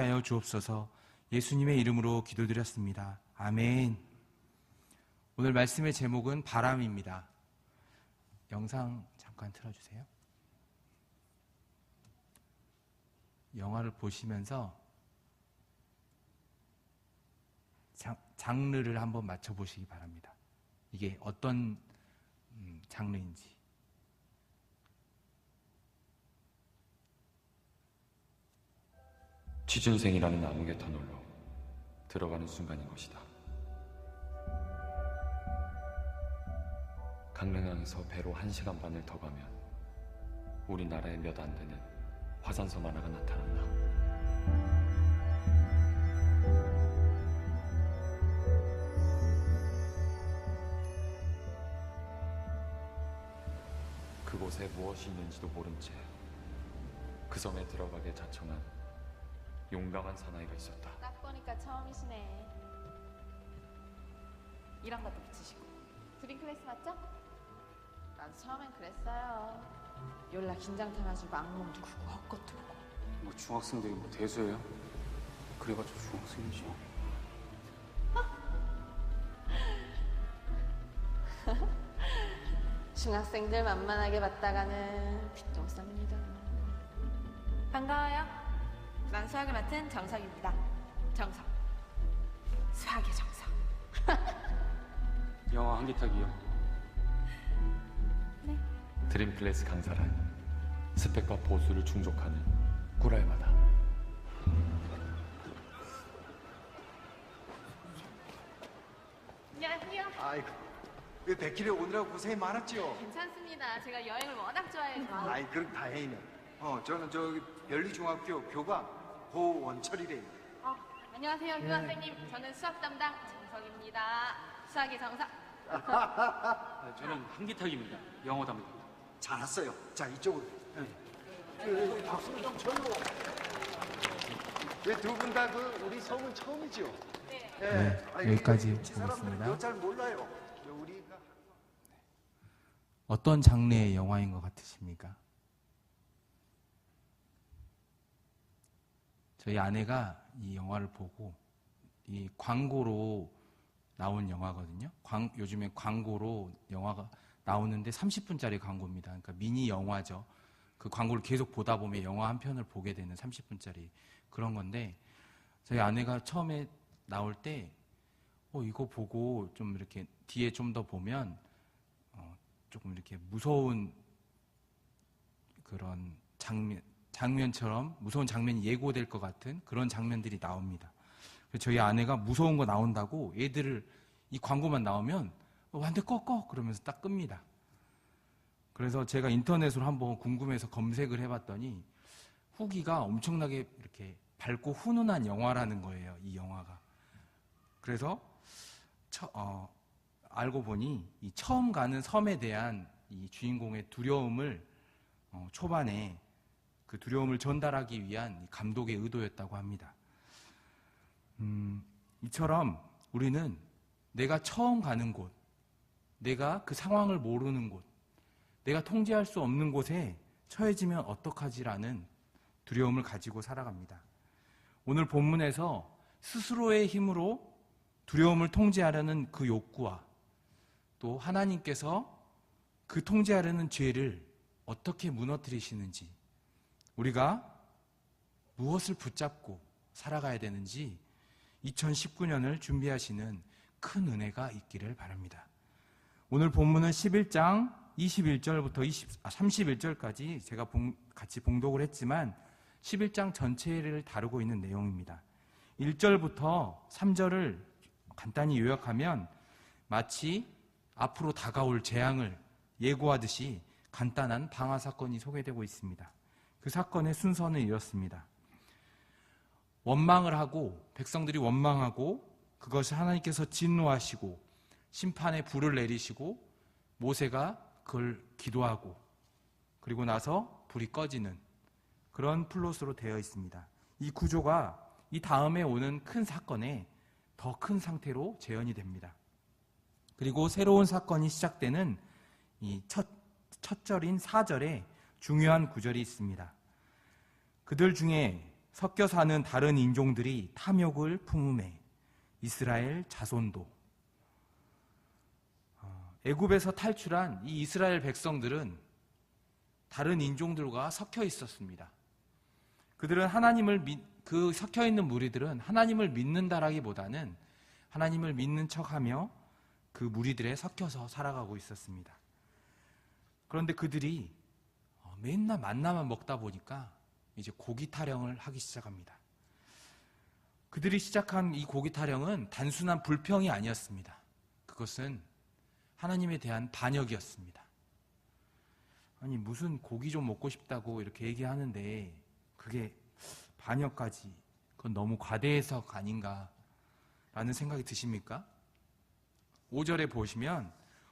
함께 하여 주옵소서. 예수님의 이름으로 기도드렸습니다. 아멘. 오늘 말씀의 제목은 바람입니다. 영상 잠깐 틀어주세요. 영화를 보시면서 장르를 한번 맞춰보시기 바랍니다. 이게 어떤 장르인지. 취준생이라는 암흑의 터널로 들어가는 순간인 것이다. 강릉항에서 배로 1시간 반을 더 가면 우리나라에 몇 안 되는 화산섬 하나가 나타난다. 그곳에 무엇이 있는지도 모른 채 그 섬에 들어가게 자청한 용감한 사나이가 있었다. 딱 보니까 처음이시네. 이런 것도 붙이시고. 드림클래스 맞죠? 난 처음엔 그랬어요. 열나 긴장 타가지고 악몽도 꾸고 헛것도 꾸고. 뭐 중학생들이 뭐 대수예요? 그래가지고 중학생이지. 중학생들 만만하게 봤다가는 뒷동갑니다. 반가워요. 난 수학을 맡은 정석입니다. 정석. 수학의 정석. 영화 한기타기요. 네. 드림클래스 강사란 스펙과 보수를 충족하는 꿀알마다. 안녕하세요. 아이고, 그 백길에 오느라고 고생이 많았지요. 괜찮습니다. 제가 여행을 워낙 좋아해서. 아이, 그럼 다행이네. 저는 저기 별리중학교 교감 고원철이래. 안녕하세요, 교환생님. 저는 수학 담당 정석입니다. 수학의 정석. 저는 한기타기입니다. 영어 담당. 잘 왔어요. 자, 이쪽으로. 박수를 좀 쳐요. 두 분 다 우리 섬은 처음이죠? 네. 네, 아니, 여기까지 이 사람들은 보겠습니다. 그거 잘 몰라요. 우리가 어떤 장르의 영화인 것 같으십니까? 저희 아내가 이 영화를 보고 이 광고로 나온 영화거든요. 요즘에 광고로 영화가 나오는데 30분짜리 광고입니다. 그러니까 미니 영화죠. 그 광고를 계속 보다 보면 영화 한 편을 보게 되는 30분짜리 그런 건데, 저희 아내가 처음에 나올 때 이거 보고 좀 이렇게 뒤에 좀 더 보면 조금 이렇게 무서운 그런 장면처럼 무서운 장면이 예고될 것 같은 그런 장면들이 나옵니다. 그래서 저희 아내가 무서운 거 나온다고 애들을 이 광고만 나오면 완전 꺼 그러면서 딱 끕니다. 그래서 제가 인터넷으로 한번 궁금해서 검색을 해봤더니 후기가 엄청나게 이렇게 밝고 훈훈한 영화라는 거예요, 이 영화가. 그래서 알고 보니 이 처음 가는 섬에 대한 이 주인공의 두려움을 초반에 그 두려움을 전달하기 위한 감독의 의도였다고 합니다. 이처럼 우리는 내가 처음 가는 곳, 내가 그 상황을 모르는 곳, 내가 통제할 수 없는 곳에 처해지면 어떡하지라는 두려움을 가지고 살아갑니다. 오늘 본문에서 스스로의 힘으로 두려움을 통제하려는 그 욕구와 또 하나님께서 그 통제하려는 죄를 어떻게 무너뜨리시는지, 우리가 무엇을 붙잡고 살아가야 되는지 2019년을 준비하시는 큰 은혜가 있기를 바랍니다. 오늘 본문은 11장 21절부터 31절까지 제가 같이 봉독을 했지만 11장 전체를 다루고 있는 내용입니다. 1절부터 3절을 간단히 요약하면 마치 앞으로 다가올 재앙을 예고하듯이 간단한 방화 사건이 소개되고 있습니다. 그 사건의 순서는 이렇습니다. 원망을 하고, 백성들이 원망하고, 그것을 하나님께서 진노하시고 심판의 불을 내리시고 모세가 그걸 기도하고, 그리고 나서 불이 꺼지는 그런 플롯으로 되어 있습니다. 이 구조가 이 다음에 오는 큰 사건에 더 큰 상태로 재현이 됩니다. 그리고 새로운 사건이 시작되는 이 첫 절인 4절에 중요한 구절이 있습니다. 그들 중에 섞여 사는 다른 인종들이 탐욕을 품음에 이스라엘 자손도. 애굽에서 탈출한 이 이스라엘 백성들은 다른 인종들과 섞여 있었습니다. 그들은 그 섞여 있는 무리들은 하나님을 믿는다라기보다는 하나님을 믿는 척하며 그 무리들에 섞여서 살아가고 있었습니다. 그런데 그들이 맨날 만나만 먹다 보니까 이제 고기 타령을 하기 시작합니다. 그들이 시작한 이 고기 타령은 단순한 불평이 아니었습니다. 그것은 하나님에 대한 반역이었습니다. 아니 무슨 고기 좀 먹고 싶다고 이렇게 얘기하는데 그게 반역까지, 그건 너무 과대해석 아닌가라는 생각이 드십니까? 5절에 보시면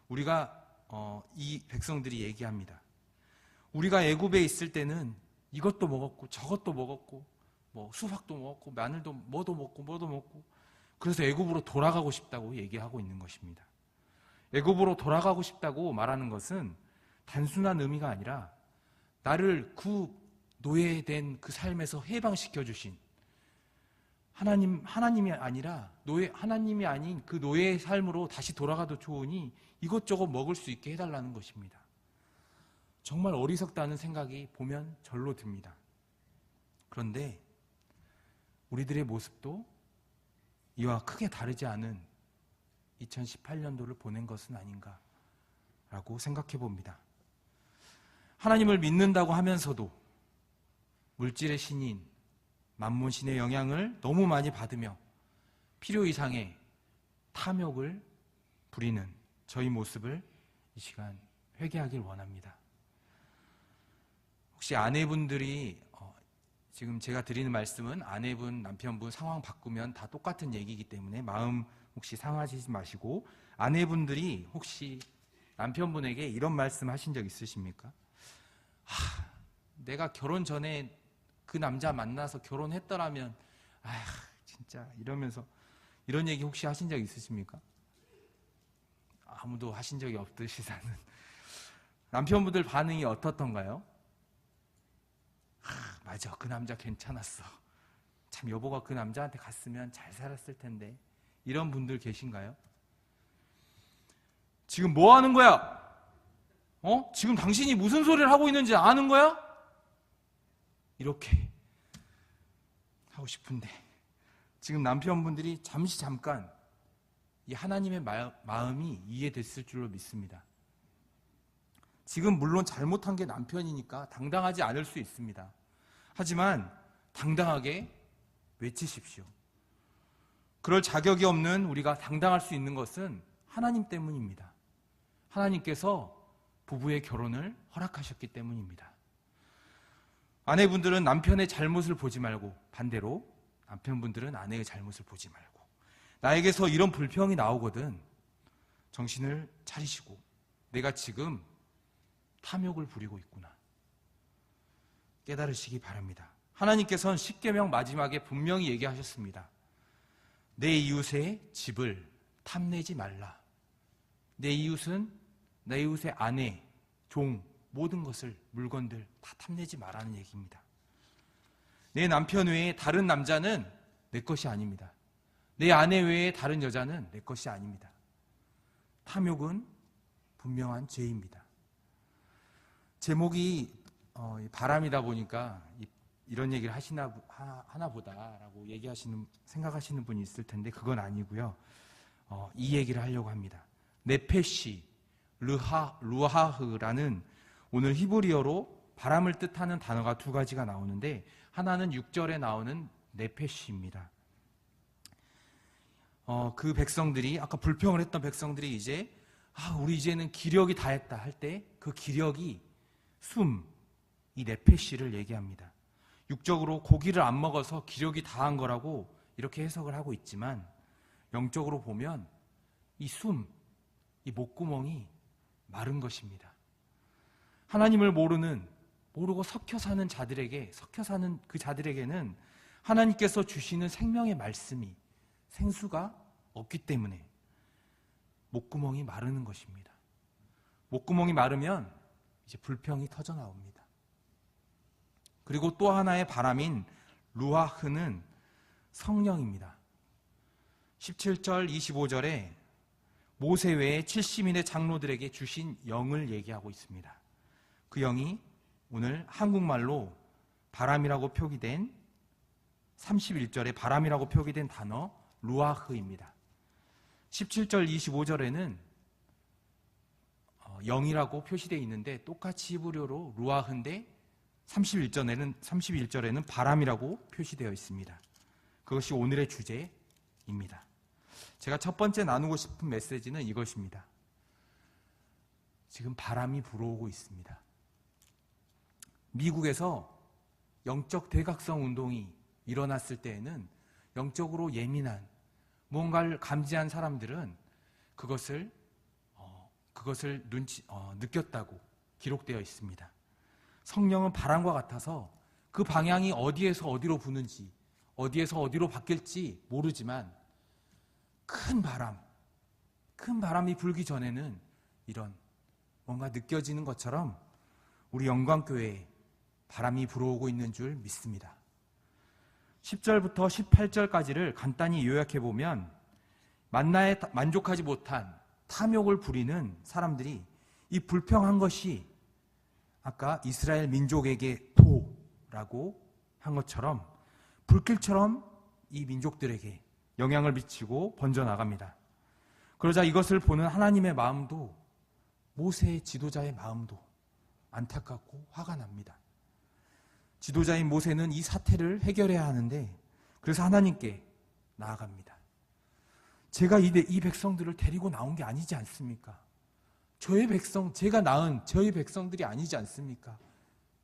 우리가 이 백성들이 얘기합니다. 우리가 애굽에 있을 때는 이것도 먹었고 저것도 먹었고 뭐 수박도 먹었고 마늘도 뭐도 먹고 그래서 애굽으로 돌아가고 싶다고 얘기하고 있는 것입니다. 애굽으로 돌아가고 싶다고 말하는 것은 단순한 의미가 아니라 나를 노예된 그 삶에서 해방시켜 주신 하나님이 아니라 하나님이 아닌 그 노예의 삶으로 다시 돌아가도 좋으니 이것저것 먹을 수 있게 해달라는 것입니다. 정말 어리석다는 생각이 보면 절로 듭니다. 그런데 우리들의 모습도 이와 크게 다르지 않은 2018년도를 보낸 것은 아닌가라고 생각해 봅니다. 하나님을 믿는다고 하면서도 물질의 신인, 만몬신의 영향을 너무 많이 받으며 필요 이상의 탐욕을 부리는 저희 모습을 이 시간 회개하길 원합니다. 혹시 아내분들이 지금 제가 드리는 말씀은 아내분, 남편분 상황 바꾸면 다 똑같은 얘기이기 때문에 마음 혹시 상하지 마시고, 아내분들이 혹시 남편분에게 이런 말씀 하신 적 있으십니까? 내가 결혼 전에 그 남자 만나서 결혼했더라면 진짜 이러면서 이런 얘기 혹시 하신 적 있으십니까? 아무도 하신 적이 없으시다는. 남편분들 반응이 어떻던가요? 맞아, 그 남자 괜찮았어. 참 여보가 그 남자한테 갔으면 잘 살았을 텐데. 이런 분들 계신가요? 지금 뭐 하는 거야? 지금 당신이 무슨 소리를 하고 있는지 아는 거야? 이렇게 하고 싶은데 지금 남편분들이 잠깐 이 하나님의 마음이 이해됐을 줄로 믿습니다. 지금 물론 잘못한 게 남편이니까 당당하지 않을 수 있습니다. 하지만 당당하게 외치십시오. 그럴 자격이 없는 우리가 당당할 수 있는 것은 하나님 때문입니다. 하나님께서 부부의 결혼을 허락하셨기 때문입니다. 아내분들은 남편의 잘못을 보지 말고 반대로 남편분들은 아내의 잘못을 보지 말고, 나에게서 이런 불평이 나오거든 정신을 차리시고 내가 지금 탐욕을 부리고 있구나 깨달으시기 바랍니다. 하나님께서는 십계명 마지막에 분명히 얘기하셨습니다. 내 이웃의 집을 탐내지 말라. 내 이웃은 내 이웃의 아내, 종, 모든 것을, 물건들 다 탐내지 말라는 얘기입니다. 내 남편 외에 다른 남자는 내 것이 아닙니다. 내 아내 외에 다른 여자는 내 것이 아닙니다. 탐욕은 분명한 죄입니다. 제목이 바람이다 보니까 이런 얘기를 하나 보다라고 생각하시는 분이 있을 텐데 그건 아니고요. 이 얘기를 하려고 합니다. 네페시, 루하흐라는 오늘 히브리어로 바람을 뜻하는 단어가 두 가지가 나오는데, 하나는 6절에 나오는 네페시입니다. 그 백성들이, 아까 불평을 했던 백성들이 이제 우리 이제는 기력이 다했다 할 때 그 기력이 이 네페시를 얘기합니다. 육적으로 고기를 안 먹어서 기력이 다한 거라고 이렇게 해석을 하고 있지만, 영적으로 보면 이 목구멍이 마른 것입니다. 하나님을 모르고 섞여 사는 그 자들에게는 하나님께서 주시는 생명의 말씀이, 생수가 없기 때문에 목구멍이 마르는 것입니다. 목구멍이 마르면 이제 불평이 터져 나옵니다. 그리고 또 하나의 바람인 루아흐는 성령입니다. 17절 25절에 모세 외에 70인의 장로들에게 주신 영을 얘기하고 있습니다. 그 영이 오늘 한국말로 바람이라고 표기된 31절에 바람이라고 표기된 단어 루아흐입니다. 17절 25절에는 영이라고 표시되어 있는데 똑같이 히브리어로 루아흐인데 31절에는 바람이라고 표시되어 있습니다. 그것이 오늘의 주제입니다. 제가 첫 번째 나누고 싶은 메시지는 이것입니다. 지금 바람이 불어오고 있습니다. 미국에서 영적 대각성 운동이 일어났을 때에는 영적으로 예민한 무언가를 감지한 사람들은 그것을 느꼈다고 기록되어 있습니다. 성령은 바람과 같아서 그 방향이 어디에서 어디로 부는지, 어디에서 어디로 바뀔지 모르지만 큰 바람이 불기 전에는 이런 뭔가 느껴지는 것처럼 우리 영광교회에 바람이 불어오고 있는 줄 믿습니다. 10절부터 18절까지를 간단히 요약해보면 만나에 만족하지 못한 탐욕을 부리는 사람들이 이 불평한 것이 아까 이스라엘 민족에게 도라고 한 것처럼 불길처럼 이 민족들에게 영향을 미치고 번져나갑니다. 그러자 이것을 보는 하나님의 마음도 모세의 지도자의 마음도 안타깝고 화가 납니다. 지도자인 모세는 이 사태를 해결해야 하는데 그래서 하나님께 나아갑니다. 제가 이 백성들을 데리고 나온 게 아니지 않습니까? 제가 낳은 저의 백성들이 아니지 않습니까?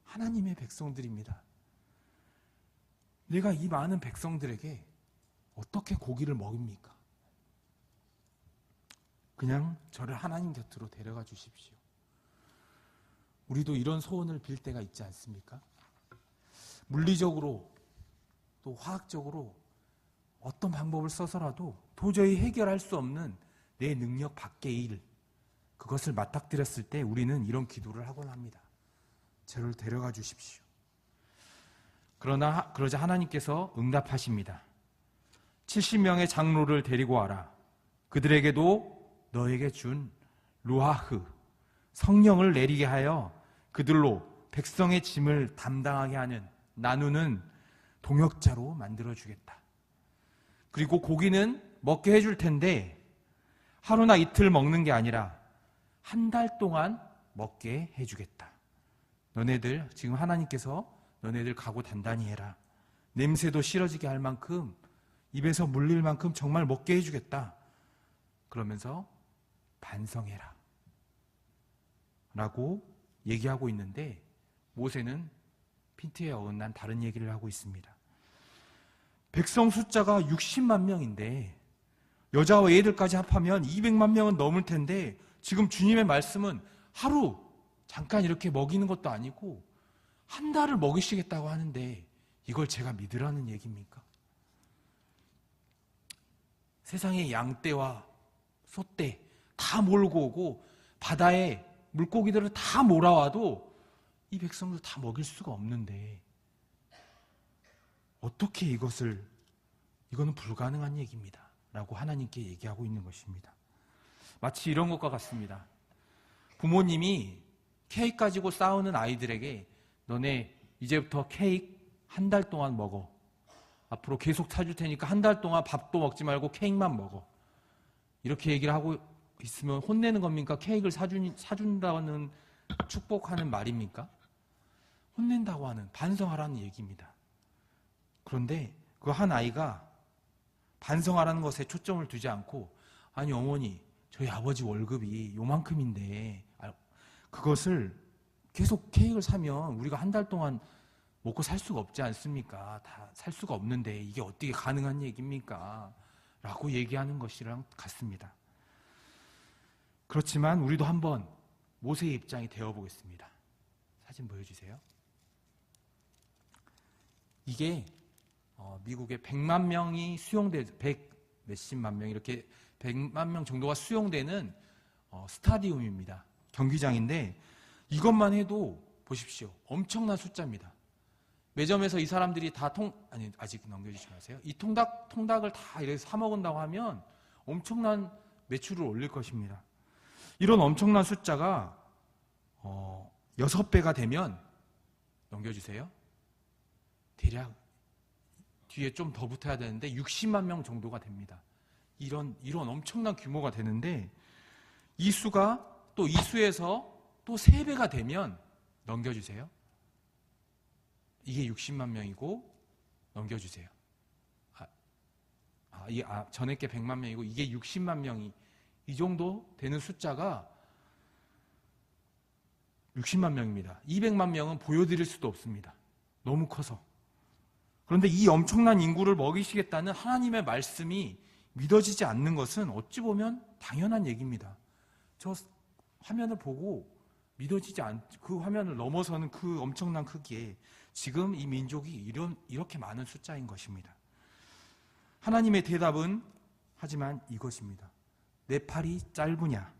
하나님의 백성들입니다. 내가 이 많은 백성들에게 어떻게 고기를 먹입니까? 그냥 저를 하나님 곁으로 데려가 주십시오. 우리도 이런 소원을 빌 때가 있지 않습니까? 물리적으로 또 화학적으로 어떤 방법을 써서라도 도저히 해결할 수 없는 내 능력 밖의 일, 그것을 맞닥뜨렸을 때 우리는 이런 기도를 하곤 합니다. 저를 데려가 주십시오. 그러자 하나님께서 응답하십니다. 70명의 장로를 데리고 와라. 그들에게도 너에게 준 루아흐, 성령을 내리게 하여 그들로 백성의 짐을 담당하게 하는 나누는 동역자로 만들어주겠다. 그리고 고기는 먹게 해줄 텐데 하루나 이틀 먹는 게 아니라 한 달 동안 먹게 해주겠다. 너네들 지금 하나님께서 너네들 각오 단단히 해라. 냄새도 싫어지게 할 만큼 입에서 물릴 만큼 정말 먹게 해주겠다. 그러면서 반성해라 라고 얘기하고 있는데 모세는 핀트에 어긋난 다른 얘기를 하고 있습니다. 백성 숫자가 60만 명인데 여자와 애들까지 합하면 200만 명은 넘을 텐데 지금 주님의 말씀은 하루 잠깐 이렇게 먹이는 것도 아니고 한 달을 먹이시겠다고 하는데 이걸 제가 믿으라는 얘기입니까? 세상에 양떼와 소떼 다 몰고 오고 바다에 물고기들을 다 몰아와도 이 백성들 다 먹일 수가 없는데 어떻게 이거는 불가능한 얘기입니다 라고 하나님께 얘기하고 있는 것입니다. 마치 이런 것과 같습니다. 부모님이 케이크 가지고 싸우는 아이들에게 너네 이제부터 케이크 한 달 동안 먹어. 앞으로 계속 사줄 테니까 한 달 동안 밥도 먹지 말고 케이크만 먹어. 이렇게 얘기를 하고 있으면 혼내는 겁니까? 케이크를 사준다는 축복하는 말입니까? 혼낸다고 하는, 반성하라는 얘기입니다. 그런데 그 한 아이가 반성하라는 것에 초점을 두지 않고 아니 어머니 저희 아버지 월급이 요만큼인데 그것을 계속 케이크를 사면 우리가 한 달 동안 먹고 살 수가 없지 않습니까? 다 살 수가 없는데 이게 어떻게 가능한 얘기입니까? 라고 얘기하는 것이랑 같습니다. 그렇지만 우리도 한번 모세의 입장이 되어보겠습니다. 사진 보여주세요. 이게 미국에 100만 명이 수용돼 100 몇십만 명 이렇게 100만 명 정도가 수용되는 스타디움입니다. 경기장인데 이것만 해도 보십시오. 엄청난 숫자입니다. 매점에서 이 사람들이 다 아니, 아직 넘겨주지 마세요. 이 통닭을 다 이렇게 사 먹은다고 하면 엄청난 매출을 올릴 것입니다. 이런 엄청난 숫자가 6배가 되면, 넘겨주세요. 대략 뒤에 좀 더 붙어야 되는데 60만 명 정도가 됩니다. 이런 엄청난 규모가 되는데, 이 수가 또 이 수에서 또 3배가 되면, 넘겨주세요. 이게 60만 명이고, 넘겨주세요. 전에 게 100만 명이고 이게 60만 명이, 이 정도 되는 숫자가 60만 명입니다. 200만 명은 보여드릴 수도 없습니다. 너무 커서. 그런데 이 엄청난 인구를 먹이시겠다는 하나님의 말씀이 믿어지지 않는 것은 어찌 보면 당연한 얘기입니다. 저 화면을 보고 믿어지지 그 화면을 넘어서는 그 엄청난 크기에 지금 이 민족이 이렇게 많은 숫자인 것입니다. 하나님의 대답은 하지만 이것입니다. 내 팔이 짧으냐?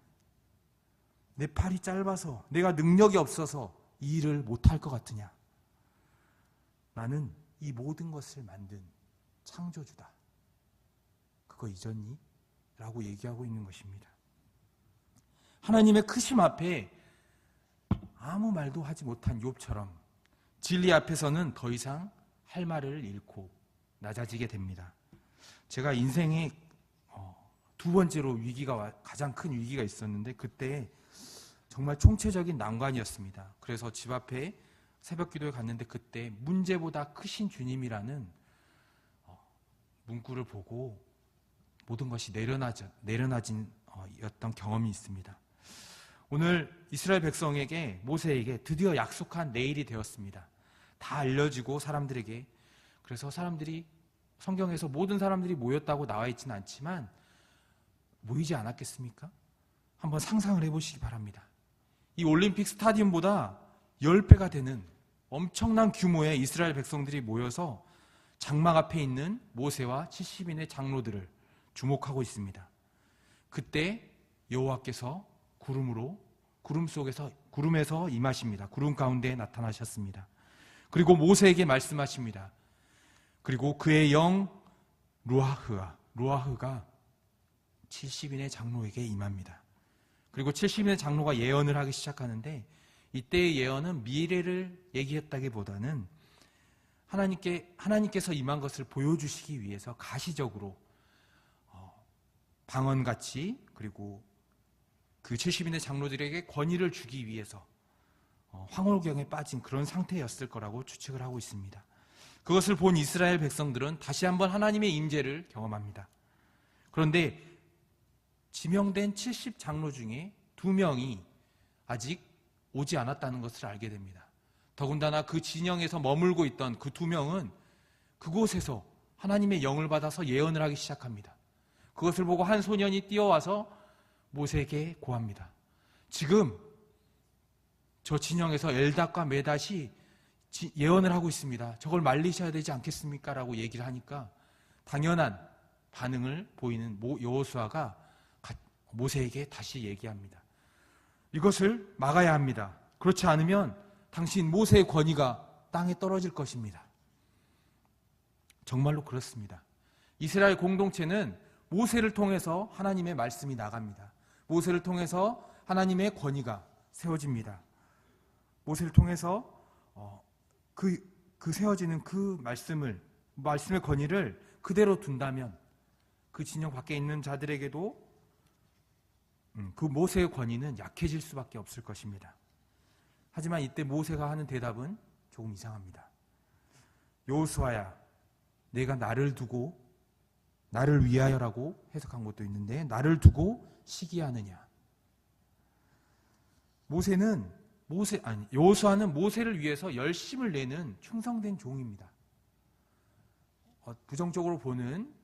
내 팔이 짧아서 내가 능력이 없어서 이 일을 못할 것 같으냐? 나는 이 모든 것을 만든 창조주다. 그거 잊었니? 라고 얘기하고 있는 것입니다. 하나님의 크심 앞에 아무 말도 하지 못한 욥처럼 진리 앞에서는 더 이상 할 말을 잃고 낮아지게 됩니다. 제가 인생에 두 번째로 가장 큰 위기가 있었는데, 그때 정말 총체적인 난관이었습니다. 그래서 집 앞에 새벽 기도에 갔는데, 그때 문제보다 크신 주님이라는 문구를 보고 모든 것이 내려놔진 였던 경험이 있습니다. 오늘 이스라엘 백성에게, 모세에게 드디어 약속한 내일이 되었습니다. 다 알려지고 사람들에게. 그래서 성경에서 모든 사람들이 모였다고 나와 있지는 않지만 모이지 않았겠습니까? 한번 상상을 해보시기 바랍니다. 이 올림픽 스타디움보다 10배가 되는 엄청난 규모의 이스라엘 백성들이 모여서 장막 앞에 있는 모세와 70인의 장로들을 주목하고 있습니다. 그때 여호와께서 구름에서 임하십니다. 구름 가운데 나타나셨습니다. 그리고 모세에게 말씀하십니다. 그리고 그의 영 루아흐가 70인의 장로에게 임합니다. 그리고 70인의 장로가 예언을 하기 시작하는데, 이때의 예언은 미래를 얘기했다기보다는 하나님께서 임한 것을 보여주시기 위해서 가시적으로 방언같이, 그리고 그 70인의 장로들에게 권위를 주기 위해서 황홀경에 빠진 그런 상태였을 거라고 추측을 하고 있습니다. 그것을 본 이스라엘 백성들은 다시 한번 하나님의 임재를 경험합니다. 그런데 지명된 70장로 중에 2명이 아직 오지 않았다는 것을 알게 됩니다. 더군다나 그 진영에서 머물고 있던 그 2명은 그곳에서 하나님의 영을 받아서 예언을 하기 시작합니다. 그것을 보고 한 소년이 뛰어와서 모세에게 고합니다. 지금 저 진영에서 엘닷과 메닷이 예언을 하고 있습니다. 저걸 말리셔야 되지 않겠습니까? 라고 얘기를 하니까 당연한 반응을 보이는 여호수아가 모세에게 다시 얘기합니다. 이것을 막아야 합니다. 그렇지 않으면 당신 모세의 권위가 땅에 떨어질 것입니다. 정말로 그렇습니다. 이스라엘 공동체는 모세를 통해서 하나님의 말씀이 나갑니다. 모세를 통해서 하나님의 권위가 세워집니다. 모세를 통해서 그 세워지는 그 말씀의 권위를 그대로 둔다면 그 진영 밖에 있는 자들에게도 그 모세의 권위는 약해질 수밖에 없을 것입니다. 하지만 이때 모세가 하는 대답은 조금 이상합니다. 여호수아야, 내가 나를 위하여라고 해석한 것도 있는데, 나를 두고 시기하느냐? 여호수아는 모세를 위해서 열심을 내는 충성된 종입니다. 부정적으로 보는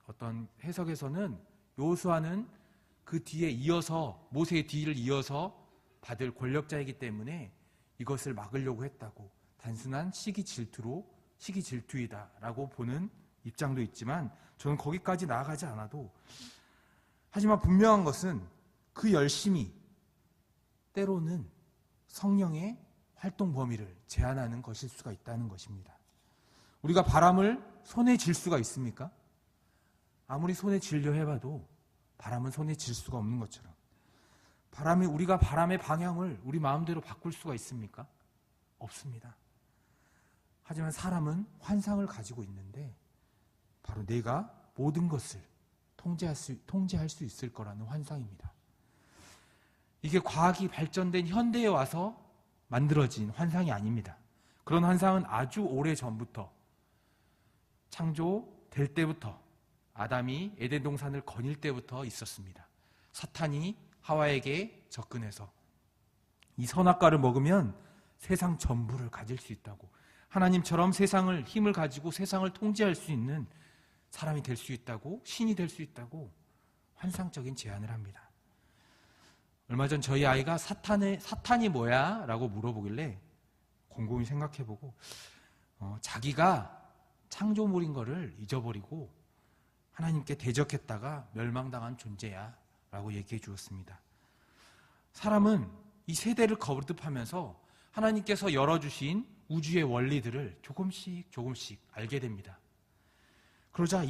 어떤 해석에서는 여호수아는 그 뒤에 이어서, 모세의 뒤를 이어서 받을 권력자이기 때문에 이것을 막으려고 했다고, 단순한 시기 질투이다라고 보는 입장도 있지만, 저는 거기까지 나아가지 않아도, 하지만 분명한 것은 그 열심이 때로는 성령의 활동 범위를 제한하는 것일 수가 있다는 것입니다. 우리가 바람을 손에 쥘 수가 있습니까? 아무리 손에 쥐려 해봐도 바람은 손에 쥘 수가 없는 것처럼 우리가 바람의 방향을 우리 마음대로 바꿀 수가 있습니까? 없습니다. 하지만 사람은 환상을 가지고 있는데 바로 내가 모든 것을 통제할 수 있을 거라는 환상입니다. 이게 과학이 발전된 현대에 와서 만들어진 환상이 아닙니다. 그런 환상은 아주 오래 전부터 창조될 때부터 아담이 에덴 동산을 거닐 때부터 있었습니다. 사탄이 하와에게 접근해서 이 선악과를 먹으면 세상 전부를 가질 수 있다고, 하나님처럼 힘을 가지고 세상을 통제할 수 있는 사람이 될 수 있다고, 신이 될 수 있다고 환상적인 제안을 합니다. 얼마 전 저희 아이가 사탄이 뭐야? 라고 물어보길래 곰곰이 생각해보고 자기가 창조물인 거를 잊어버리고 하나님께 대적했다가 멸망당한 존재야 라고 얘기해 주었습니다. 사람은 이 세대를 거듭하면서 하나님께서 열어주신 우주의 원리들을 조금씩 알게 됩니다. 그러자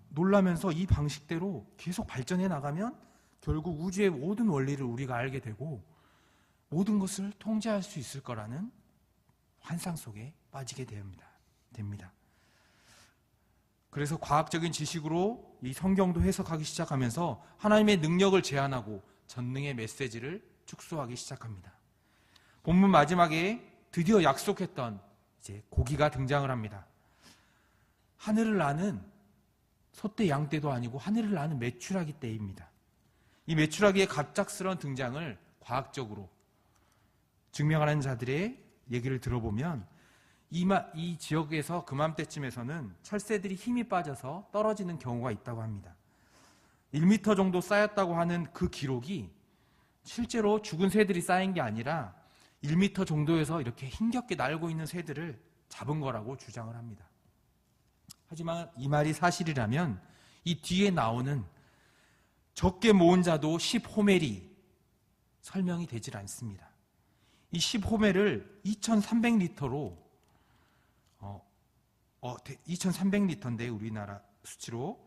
놀라면서 이 방식대로 계속 발전해 나가면 결국 우주의 모든 원리를 우리가 알게 되고 모든 것을 통제할 수 있을 거라는 환상 속에 빠지게 됩니다. 그래서 과학적인 지식으로 이 성경도 해석하기 시작하면서 하나님의 능력을 제한하고 전능의 메시지를 축소하기 시작합니다. 본문 마지막에 드디어 약속했던 이제 고기가 등장을 합니다. 하늘을 나는 소떼 양떼도 아니고 하늘을 나는 메추라기 떼입니다. 이 메추라기의 갑작스러운 등장을 과학적으로 증명하는 자들의 얘기를 들어보면 이 지역에서 그맘때쯤에서는 철새들이 힘이 빠져서 떨어지는 경우가 있다고 합니다. 1m 정도 쌓였다고 하는 그 기록이 실제로 죽은 새들이 쌓인 게 아니라 1m 정도에서 이렇게 힘겹게 날고 있는 새들을 잡은 거라고 주장을 합니다. 하지만 이 말이 사실이라면 이 뒤에 나오는 적게 모은 자도 10호멜이 설명이 되질 않습니다. 이 10호멜을 2300리터로 2300리터인데 우리나라 수치로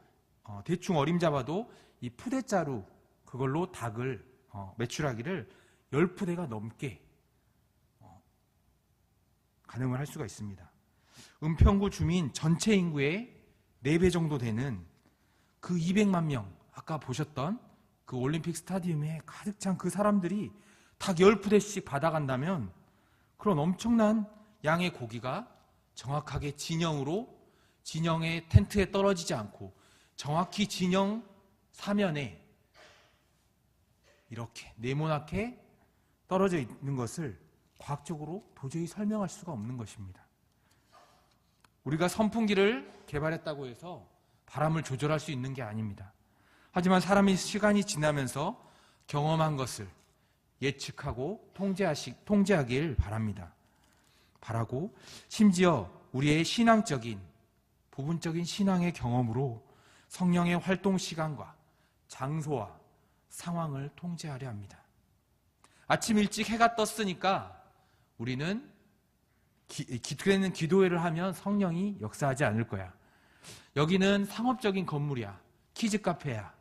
대충 어림잡아도 이 푸대자루 그걸로 닭을 메추라기를 10푸대가 넘게 가늠을 할 수가 있습니다. 은평구 주민 전체 인구의 4배 정도 되는 그 200만 명, 아까 보셨던 그 올림픽 스타디움에 가득 찬 그 사람들이 닭 10푸대씩 받아간다면 그런 엄청난 양의 고기가 정확하게 진영의 텐트에 떨어지지 않고 정확히 진영 사면에 이렇게 네모나게 떨어져 있는 것을 과학적으로 도저히 설명할 수가 없는 것입니다. 우리가 선풍기를 개발했다고 해서 바람을 조절할 수 있는 게 아닙니다. 하지만 사람이 시간이 지나면서 경험한 것을 예측하고 통제하길 바라고 심지어 우리의 부분적인 신앙의 경험으로 성령의 활동 시간과 장소와 상황을 통제하려 합니다. 아침 일찍 해가 떴으니까 우리는 기도회를 하면 성령이 역사하지 않을 거야. 여기는 상업적인 건물이야. 키즈 카페야.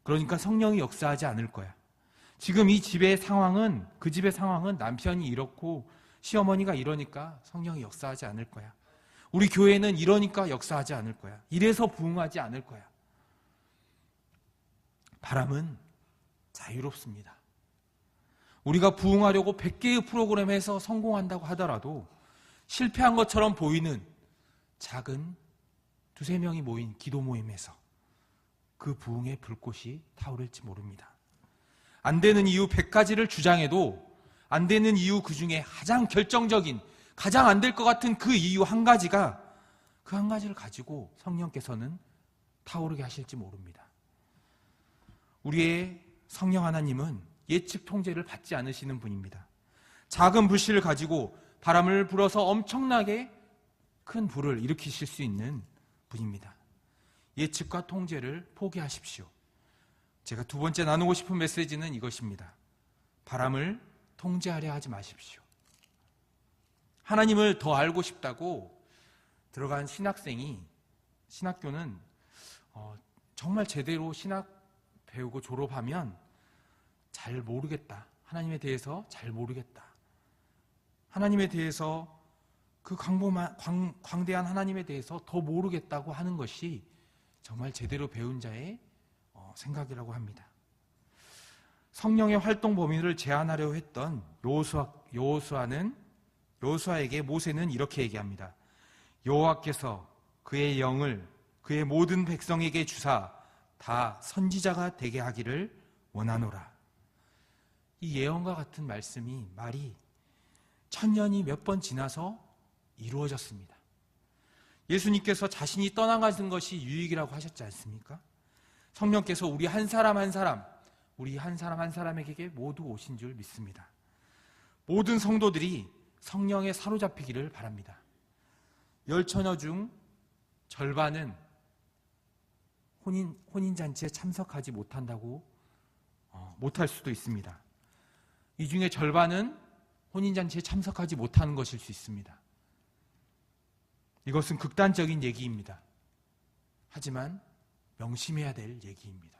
그러니까 성령이 역사하지 않을 거야. 지금 그 집의 상황은 남편이 이렇고 시어머니가 이러니까 성령이 역사하지 않을 거야. 우리 교회는 이러니까 역사하지 않을 거야. 이래서 부흥하지 않을 거야. 바람은 자유롭습니다. 우리가 부흥하려고 100개의 프로그램에서 성공한다고 하더라도 실패한 것처럼 보이는 작은 2-3명이 모인 기도 모임에서 그 부흥의 불꽃이 타오를지 모릅니다. 안 되는 이유 100가지를 주장해도 안 되는 이유 그 중에 가장 결정적인, 가장 안 될 것 같은 그 이유 한 가지를 가지고 성령께서는 타오르게 하실지 모릅니다. 우리의 성령 하나님은 예측 통제를 받지 않으시는 분입니다. 작은 불씨를 가지고 바람을 불어서 엄청나게 큰 불을 일으키실 수 있는 분입니다. 예측과 통제를 포기하십시오. 제가 두 번째 나누고 싶은 메시지는 이것입니다. 바람을 통제하려 하지 마십시오. 하나님을 더 알고 싶다고 들어간 신학교는 정말 제대로 신학 배우고 졸업하면 잘 모르겠다. 하나님에 대해서 잘 모르겠다. 하나님에 대해서 그 광대한 하나님에 대해서 더 모르겠다고 하는 것이 정말 제대로 배운 자의 생각이라고 합니다. 성령의 활동 범위를 제한하려 했던 여호수아에게 모세는 이렇게 얘기합니다. 여호와께서 그의 영을 그의 모든 백성에게 주사 다 선지자가 되게 하기를 원하노라. 이 예언과 같은 말이 천년이 몇 번 지나서 이루어졌습니다. 예수님께서 자신이 떠나가는 것이 유익이라고 하셨지 않습니까? 성령께서 우리 한 사람 한 사람에게 모두 오신 줄 믿습니다. 모든 성도들이 성령에 사로잡히기를 바랍니다. 열처녀 중 절반은 혼인잔치에 참석하지 못할 수도 있습니다. 이 중에 절반은 혼인잔치에 참석하지 못하는 것일 수 있습니다. 이것은 극단적인 얘기입니다. 하지만 명심해야 될 얘기입니다.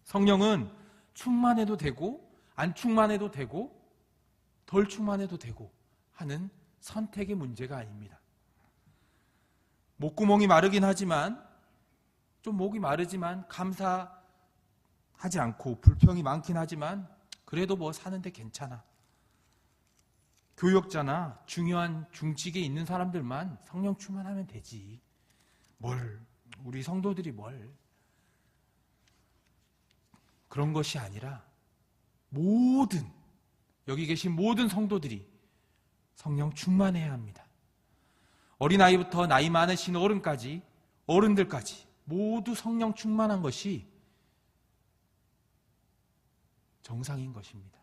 성령은 충만해도 되고 안 충만해도 되고 덜 충만해도 되고 하는 선택의 문제가 아닙니다. 목구멍이 마르긴 하지만 좀 목이 마르지만 감사하지 않고 불평이 많긴 하지만 그래도 뭐 사는데 괜찮아. 교역자나 중요한 중직에 있는 사람들만 성령 충만하면 되지. 우리 성도들이 그런 것이 아니라 여기 계신 모든 성도들이 성령 충만해야 합니다. 어린아이부터 나이 많으신 어른들까지 모두 성령 충만한 것이 정상인 것입니다.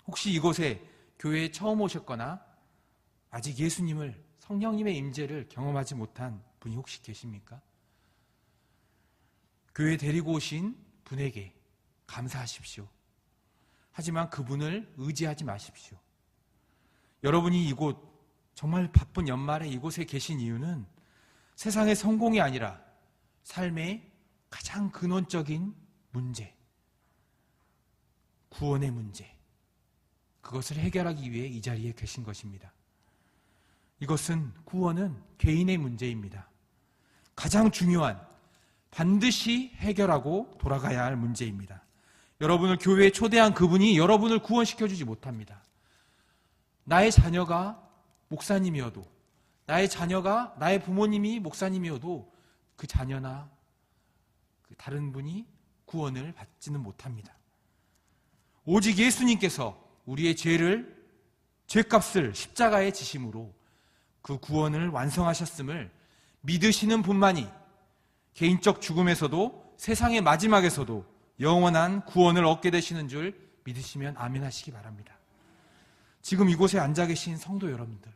혹시 이곳에 교회에 처음 오셨거나 아직 예수님을 성령님의 임재를 경험하지 못한 분이 혹시 계십니까? 교회에 데리고 오신 분에게 감사하십시오. 하지만 그분을 의지하지 마십시오. 여러분이 이곳 정말 바쁜 연말에 이곳에 계신 이유는 세상의 성공이 아니라 삶의 가장 근원적인 문제, 구원의 문제, 그것을 해결하기 위해 이 자리에 계신 것입니다. 구원은 개인의 문제입니다. 가장 중요한, 반드시 해결하고 돌아가야 할 문제입니다. 여러분을 교회에 초대한 그분이 여러분을 구원시켜주지 못합니다. 나의 자녀가 목사님이어도, 나의 부모님이 목사님이어도 그 자녀나 그 다른 분이 구원을 받지는 못합니다. 오직 예수님께서 우리의 죄값을 십자가에 지심으로 그 구원을 완성하셨음을 믿으시는 분만이 개인적 죽음에서도 세상의 마지막에서도 영원한 구원을 얻게 되시는 줄 믿으시면 아멘 하시기 바랍니다. 지금 이곳에 앉아 계신 성도 여러분들,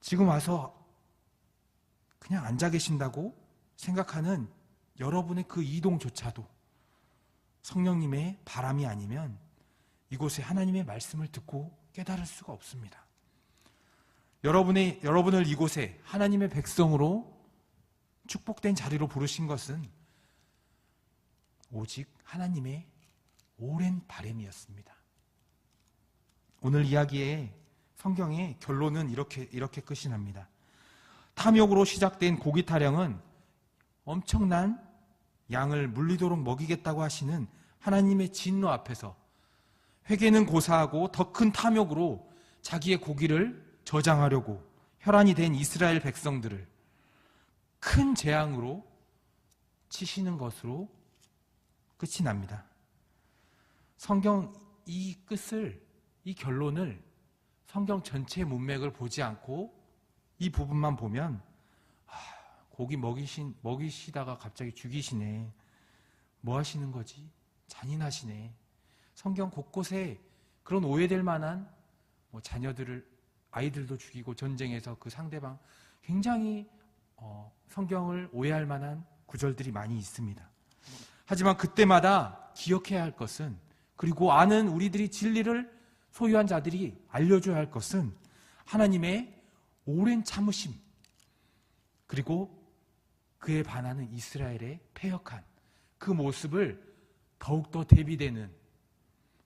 지금 와서 그냥 앉아 계신다고 생각하는 여러분의 그 이동조차도 성령님의 바람이 아니면 이곳에 하나님의 말씀을 듣고 깨달을 수가 없습니다. 여러분을 이곳에 하나님의 백성으로 축복된 자리로 부르신 것은 오직 하나님의 오랜 바람이었습니다. 오늘 이야기의 성경의 결론은 이렇게 끝이 납니다. 탐욕으로 시작된 고기 타령은 엄청난 양을 물리도록 먹이겠다고 하시는 하나님의 진노 앞에서 회개는 고사하고 더 큰 탐욕으로 자기의 고기를 저장하려고 혈안이 된 이스라엘 백성들을 큰 재앙으로 치시는 것으로 끝이 납니다. 성경 이 결론을 성경 전체 문맥을 보지 않고 이 부분만 보면 고기 먹이시다가 갑자기 죽이시네. 뭐 하시는 거지? 잔인하시네. 성경 곳곳에 그런 오해될 만한 아이들도 죽이고 전쟁에서 그 상대방 굉장히 성경을 오해할 만한 구절들이 많이 있습니다. 하지만 그때마다 기억해야 할 것은, 그리고 아는 우리들이 진리를 소유한 자들이 알려줘야 할 것은 하나님의 오랜 참으심, 그리고 그에 반하는 이스라엘의 패역한 그 모습을 더욱더 대비되는,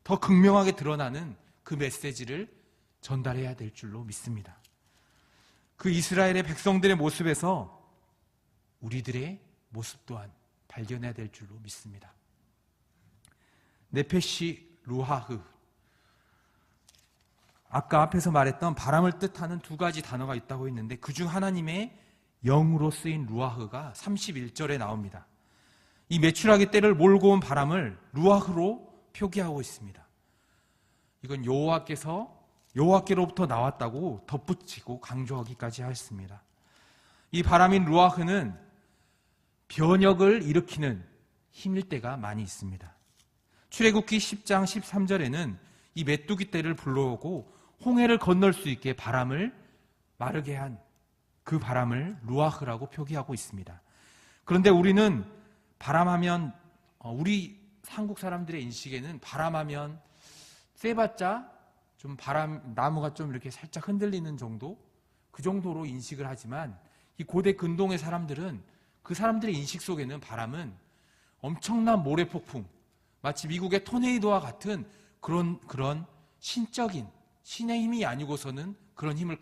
더 극명하게 드러나는 그 메시지를 전달해야 될 줄로 믿습니다. 그 이스라엘의 백성들의 모습에서 우리들의 모습 또한 발견해야 될 줄로 믿습니다. 네페시 루하흐, 아까 앞에서 말했던 바람을 뜻하는 두 가지 단어가 있다고 했는데 그중 하나님의 영으로 쓰인 루아흐가 31절에 나옵니다. 이 메추라기 떼를 몰고 온 바람을 루아흐로 표기하고 있습니다. 이건 여호와께로부터 나왔다고 덧붙이고 강조하기까지 하였습니다. 이 바람인 루아흐는 변혁을 일으키는 힘일 때가 많이 있습니다. 출애굽기 10장 13절에는 이 메뚜기 떼를 불러오고 홍해를 건널 수 있게 바람을 마르게 한 그 바람을 루아흐라고 표기하고 있습니다. 그런데 우리는 바람하면, 우리 한국 사람들의 인식에는 바람하면 쐬봤자 좀 나무가 좀 이렇게 살짝 흔들리는 정도, 그 정도로 인식을 하지만 이 고대 근동의 사람들은, 그 사람들의 인식 속에는 바람은 엄청난 모래폭풍, 마치 미국의 토네이도와 같은 그런 신적인 신의 힘이 아니고서는 그런 힘을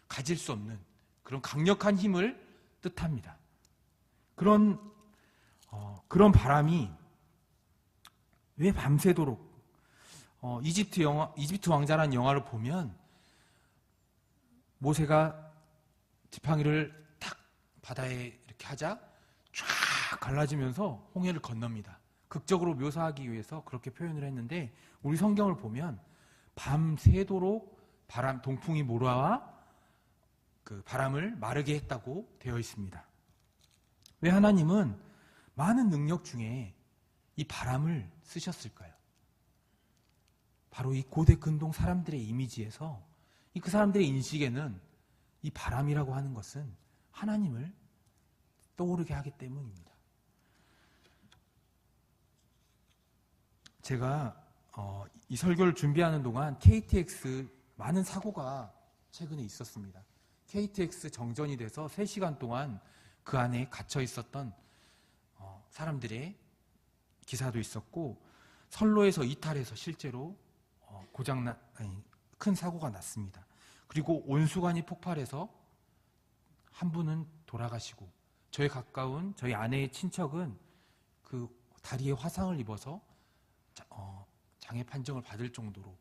가질 수 없는 그런 강력한 힘을 뜻합니다. 그런 바람이 왜 밤새도록, 이집트 왕자라는 영화를 보면 모세가 지팡이를 탁 바다에 이렇게 하자 쫙 갈라지면서 홍해를 건넙니다. 극적으로 묘사하기 위해서 그렇게 표현을 했는데 우리 성경을 보면 밤새도록 동풍이 몰아와 그 바람을 마르게 했다고 되어 있습니다. 왜 하나님은 많은 능력 중에 이 바람을 쓰셨을까요? 바로 이 고대 근동 사람들의 이미지에서 그 사람들의 인식에는 이 바람이라고 하는 것은 하나님을 떠오르게 하기 때문입니다. 제가 이 설교를 준비하는 동안 KTX 많은 사고가 최근에 있었습니다. KTX 정전이 돼서 3시간 동안 그 안에 갇혀 있었던 사람들의 기사도 있었고, 선로에서 이탈해서 실제로 큰 사고가 났습니다. 그리고 온수관이 폭발해서 한 분은 돌아가시고, 저희 아내의 친척은 그 다리에 화상을 입어서 장애 판정을 받을 정도로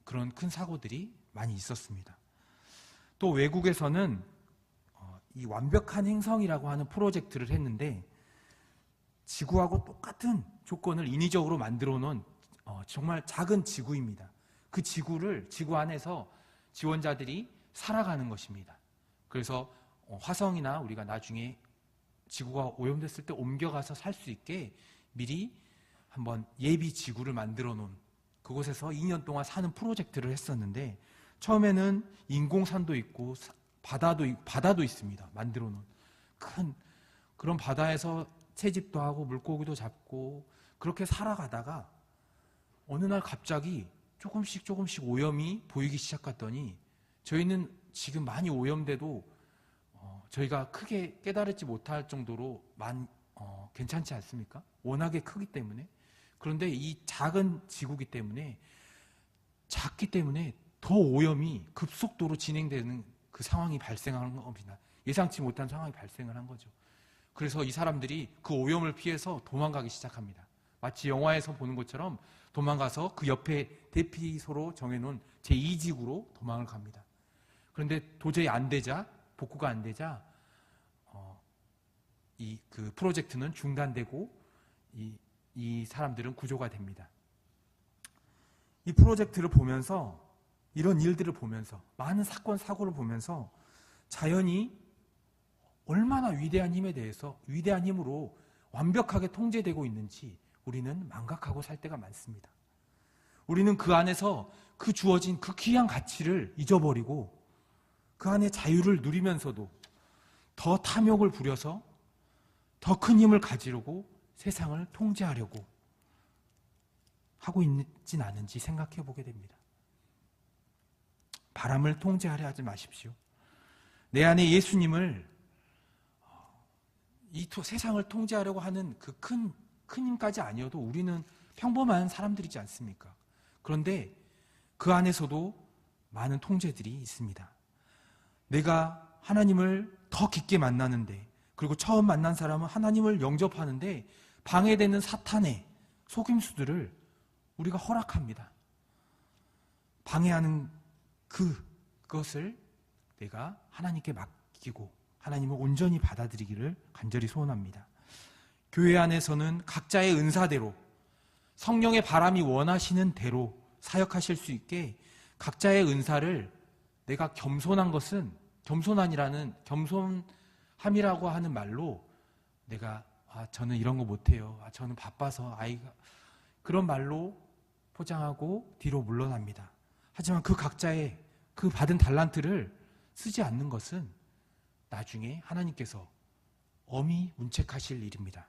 그런 큰 사고들이 많이 있었습니다. 또 외국에서는 이 완벽한 행성이라고 하는 프로젝트를 했는데 지구하고 똑같은 조건을 인위적으로 만들어 놓은 정말 작은 지구입니다. 그 지구 안에서 지원자들이 살아가는 것입니다. 그래서 화성이나 우리가 나중에 지구가 오염됐을 때 옮겨가서 살 수 있게 미리 한번 예비 지구를 만들어 놓은, 그곳에서 2년 동안 사는 프로젝트를 했었는데, 처음에는 인공산도 있고 바다도 있습니다. 만들어 놓은 큰 그런 바다에서 채집도 하고 물고기도 잡고 그렇게 살아가다가 어느 날 갑자기 조금씩 오염이 보이기 시작했더니, 저희는 지금 많이 오염돼도 저희가 크게 깨달지 못할 정도로 괜찮지 않습니까? 워낙에 크기 때문에. 그런데 이 작은 지구기 때문에, 작기 때문에 더 오염이 급속도로 진행되는 그 상황이 발생한 겁니다. 예상치 못한 상황이 발생을 한 거죠. 그래서 이 사람들이 그 오염을 피해서 도망가기 시작합니다. 마치 영화에서 보는 것처럼 도망가서 그 옆에 대피소로 정해놓은 제2지구로 도망을 갑니다. 그런데 도저히 안 되자, 복구가 안 되자 그 프로젝트는 중단되고 이 사람들은 구조가 됩니다. 이 프로젝트를 보면서, 이런 일들을 보면서, 많은 사건 사고를 보면서 자연이 얼마나 위대한 힘으로 완벽하게 통제되고 있는지 우리는 망각하고 살 때가 많습니다. 우리는 그 안에서 그 주어진 그 귀한 가치를 잊어버리고 그 안에 자유를 누리면서도 더 탐욕을 부려서 더 큰 힘을 가지려고 세상을 통제하려고 하고 있진 않은지 생각해 보게 됩니다. 바람을 통제하려 하지 마십시오. 내 안에 예수님을 이 세상을 통제하려고 하는 그 큰 힘까지 아니어도 우리는 평범한 사람들이지 않습니까? 그런데 그 안에서도 많은 통제들이 있습니다. 내가 하나님을 더 깊게 만나는데, 그리고 처음 만난 사람은 하나님을 영접하는데 방해되는 사탄의 속임수들을 우리가 허락합니다. 방해하는 그것을 내가 하나님께 맡기고 하나님을 온전히 받아들이기를 간절히 소원합니다. 교회 안에서는 각자의 은사대로 성령의 바람이 원하시는 대로 사역하실 수 있게 각자의 은사를 내가 겸손함이라고 하는 말로 내가 저는 이런 거 못해요. 저는 바빠서 그런 말로 포장하고 뒤로 물러납니다. 하지만 그 각자의 그 받은 달란트를 쓰지 않는 것은 나중에 하나님께서 엄히 문책하실 일입니다.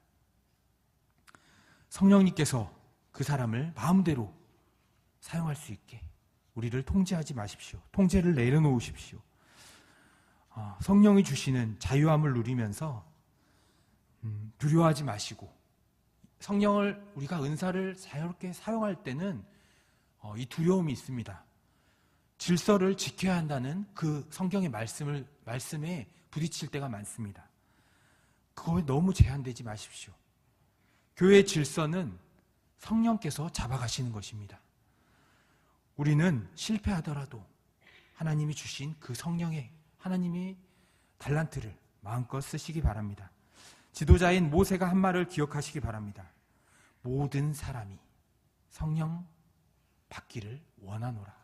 성령님께서 그 사람을 마음대로 사용할 수 있게 우리를 통제하지 마십시오. 통제를 내려놓으십시오. 성령이 주시는 자유함을 누리면서 두려워하지 마시고, 성령을 우리가 은사를 자유롭게 사용할 때는 이 두려움이 있습니다. 질서를 지켜야 한다는 그 성경의 말씀에 부딪힐 때가 많습니다. 그거에 너무 제한되지 마십시오. 교회의 질서는 성령께서 잡아가시는 것입니다. 우리는 실패하더라도 하나님이 주신 그 성령의 하나님의 달란트를 마음껏 쓰시기 바랍니다. 지도자인 모세가 한 말을 기억하시기 바랍니다. 모든 사람이 성령 받기를 원하노라.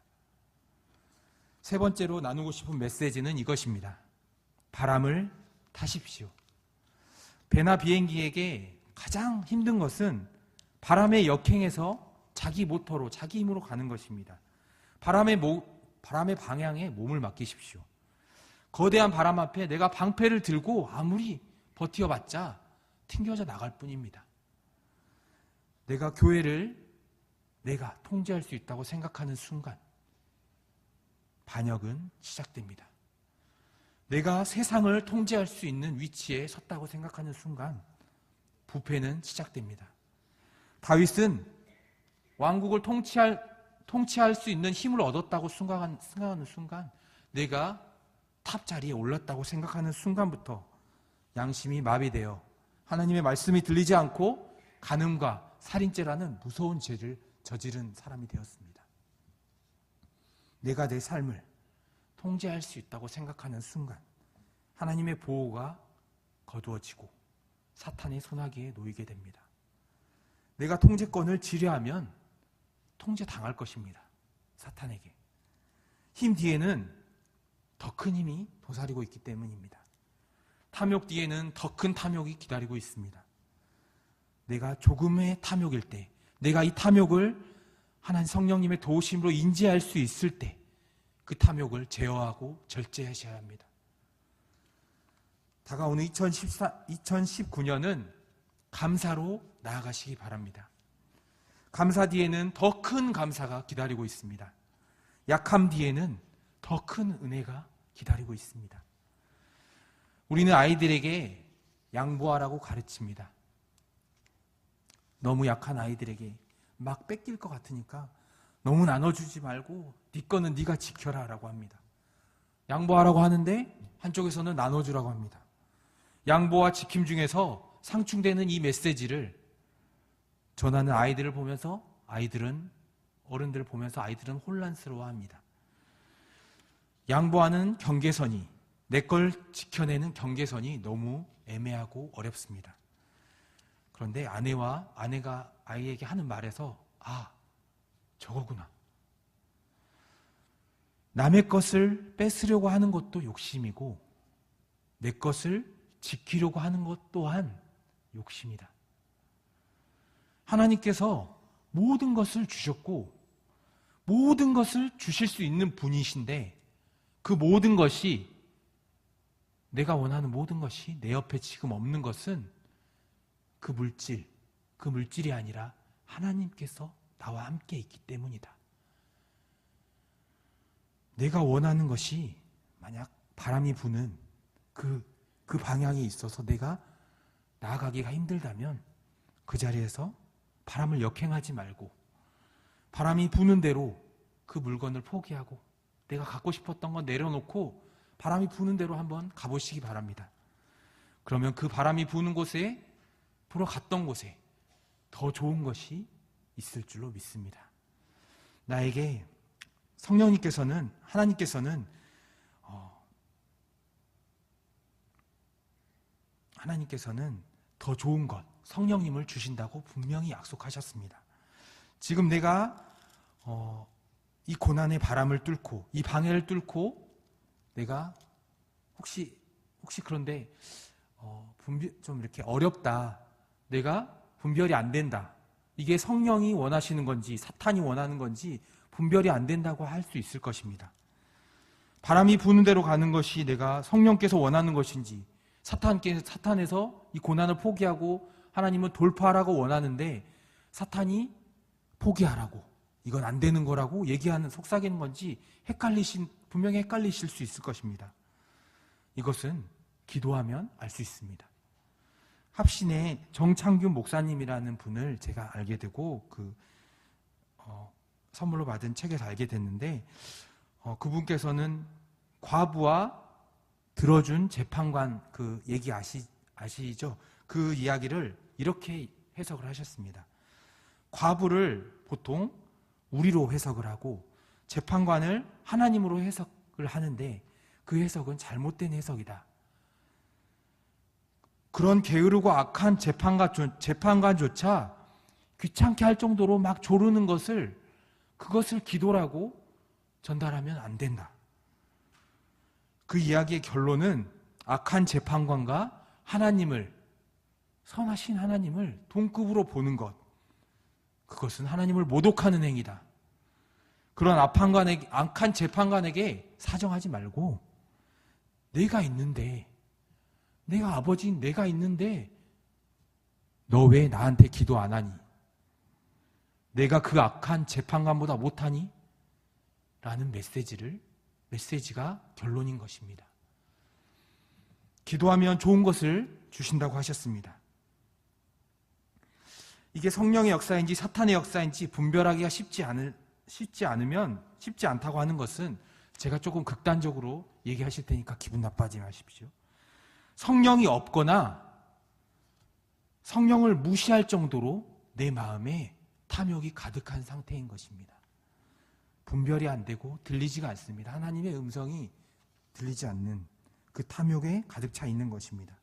세 번째로 나누고 싶은 메시지는 이것입니다. 바람을 타십시오. 배나 비행기에게 가장 힘든 것은 바람의 역행에서 자기 모터로, 자기 힘으로 가는 것입니다. 바람의 방향에 몸을 맡기십시오. 거대한 바람 앞에 내가 방패를 들고 아무리 버텨봤자 튕겨져 나갈 뿐입니다. 내가 교회를 내가 통제할 수 있다고 생각하는 순간 반역은 시작됩니다. 내가 세상을 통제할 수 있는 위치에 섰다고 생각하는 순간 부패는 시작됩니다. 다윗은 왕국을 통치할 수 있는 힘을 얻었다고 생각하는 순간, 내가 탑 자리에 올랐다고 생각하는 순간부터 양심이 마비되어 하나님의 말씀이 들리지 않고 간음과 살인죄라는 무서운 죄를 저지른 사람이 되었습니다. 내가 내 삶을 통제할 수 있다고 생각하는 순간 하나님의 보호가 거두어지고 사탄의 소나기에 놓이게 됩니다. 내가 통제권을 지려하면 통제당할 것입니다. 사탄에게. 힘 뒤에는 더 큰 힘이 도사리고 있기 때문입니다. 탐욕 뒤에는 더 큰 탐욕이 기다리고 있습니다. 내가 조금의 탐욕일 때, 내가 이 탐욕을 하나님 성령님의 도우심으로 인지할 수 있을 때 그 탐욕을 제어하고 절제하셔야 합니다. 다가오는 2019년은 감사로 나아가시기 바랍니다. 감사 뒤에는 더 큰 감사가 기다리고 있습니다. 약함 뒤에는 더 큰 은혜가 기다리고 있습니다. 우리는 아이들에게 양보하라고 가르칩니다. 너무 약한 아이들에게 막 뺏길 것 같으니까 너무 나눠주지 말고 네 거는 네가 지켜라 라고 합니다. 양보하라고 하는데 한쪽에서는 나눠주라고 합니다. 양보와 지킴 중에서 상충되는 이 메시지를 전하는 아이들을 보면서 어른들을 보면서 아이들은 혼란스러워합니다. 양보하는 경계선이, 내 걸 지켜내는 경계선이 너무 애매하고 어렵습니다. 그런데 아내가 아이에게 하는 말에서 저거구나. 남의 것을 뺏으려고 하는 것도 욕심이고 내 것을 지키려고 하는 것 또한 욕심이다. 하나님께서 모든 것을 주셨고 모든 것을 주실 수 있는 분이신데 그 모든 것이, 내가 원하는 모든 것이 내 옆에 지금 없는 것은 그 물질이 아니라 하나님께서 나와 함께 있기 때문이다. 내가 원하는 것이 만약 바람이 부는 그 방향에 있어서 내가 나아가기가 힘들다면 그 자리에서 바람을 역행하지 말고 바람이 부는 대로 그 물건을 포기하고 내가 갖고 싶었던 건 내려놓고 바람이 부는 대로 한번 가보시기 바랍니다. 그러면 그 바람이 부는 곳에 불어갔던 곳에 더 좋은 것이 있을 줄로 믿습니다. 나에게 하나님께서는 더 좋은 것, 성령님을 주신다고 분명히 약속하셨습니다. 지금 내가 이 고난의 바람을 뚫고 이 방해를 뚫고 내가 혹시 그런데 좀 이렇게 어렵다, 내가 분별이 안 된다, 이게 성령이 원하시는 건지 사탄이 원하는 건지 분별이 안 된다고 할 수 있을 것입니다. 바람이 부는 대로 가는 것이 내가 성령께서 원하는 것인지 사탄에서 이 고난을 포기하고 하나님은 돌파하라고 원하는데 사탄이 포기하라고, 이건 안 되는 거라고 얘기하는 속삭이는 건지 분명히 헷갈리실 수 있을 것입니다. 이것은 기도하면 알 수 있습니다. 합신의 정창균 목사님이라는 분을 제가 알게 되고 선물로 받은 책에서 알게 됐는데 그분께서는 과부와 들어준 재판관 그 얘기 아시죠? 그 이야기를 이렇게 해석을 하셨습니다. 과부를 보통 우리로 해석을 하고 재판관을 하나님으로 해석을 하는데 그 해석은 잘못된 해석이다. 그런 게으르고 악한 재판관조차 귀찮게 할 정도로 막 조르는 그것을 기도라고 전달하면 안 된다. 그 이야기의 결론은 악한 재판관과 선하신 하나님을 동급으로 보는 것, 그것은 하나님을 모독하는 행위다. 그런 악한 재판관에게 사정하지 말고 내가 있는데, 내가 아버지인 내가 있는데 너 왜 나한테 기도 안 하니? 내가 그 악한 재판관보다 못하니? 라는 메시지가 결론인 것입니다. 기도하면 좋은 것을 주신다고 하셨습니다. 이게 성령의 역사인지 사탄의 역사인지 분별하기가 쉽지 않다고 하는 것은 제가 조금 극단적으로 얘기하실 테니까 기분 나빠하지 마십시오. 성령이 없거나 성령을 무시할 정도로 내 마음에 탐욕이 가득한 상태인 것입니다. 분별이 안 되고 들리지가 않습니다. 하나님의 음성이 들리지 않는 그 탐욕에 가득 차 있는 것입니다.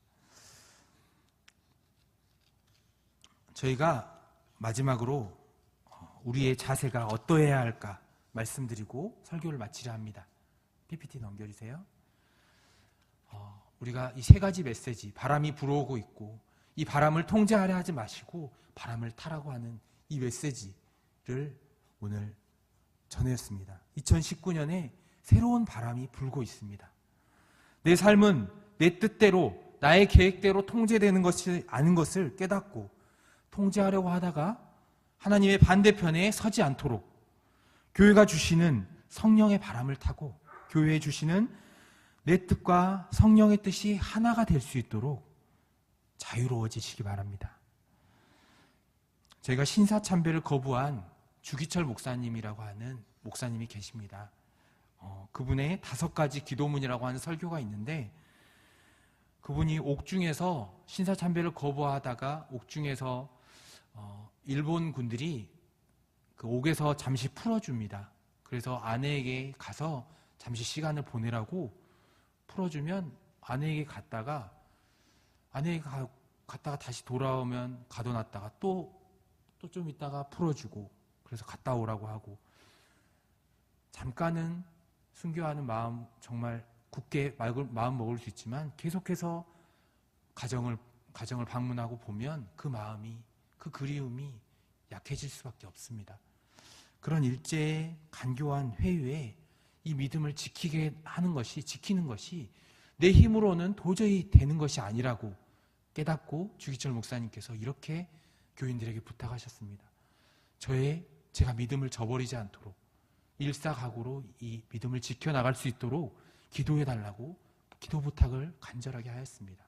저희가 마지막으로 우리의 자세가 어떠해야 할까 말씀드리고 설교를 마치려 합니다. PPT 넘겨주세요. 우리가 이 세 가지 메시지, 바람이 불어오고 있고 이 바람을 통제하려 하지 마시고 바람을 타라고 하는 이 메시지를 오늘 전했습니다. 2019년에 새로운 바람이 불고 있습니다. 내 삶은 내 뜻대로, 나의 계획대로 통제되는 것이 아닌 것을 깨닫고 통제하려고 하다가 하나님의 반대편에 서지 않도록 교회가 주시는 성령의 바람을 타고 교회에 주시는 내 뜻과 성령의 뜻이 하나가 될 수 있도록 자유로워지시기 바랍니다. 저희가 신사참배를 거부한 주기철 목사님이라고 하는 목사님이 계십니다. 그분의 5가지 기도문이라고 하는 설교가 있는데 그분이 옥중에서 신사참배를 거부하다가 옥중에서 일본 군들이 그 옥에서 잠시 풀어줍니다. 그래서 아내에게 가서 잠시 시간을 보내라고 풀어주면 아내에게 갔다가 다시 돌아오면 가둬놨다가 또 좀 있다가 풀어주고 그래서 갔다 오라고 하고 잠깐은 순교하는 마음 정말 굳게 마음 먹을 수 있지만 계속해서 가정을 방문하고 보면 그 마음이 그 그리움이 약해질 수밖에 없습니다. 그런 일제의 간교한 회유에 이 믿음을 지키는 것이 내 힘으로는 도저히 되는 것이 아니라고 깨닫고 주기철 목사님께서 이렇게 교인들에게 부탁하셨습니다. 저의 제가 믿음을 저버리지 않도록 일사각오로 이 믿음을 지켜나갈 수 있도록 기도해달라고 기도 부탁을 간절하게 하였습니다.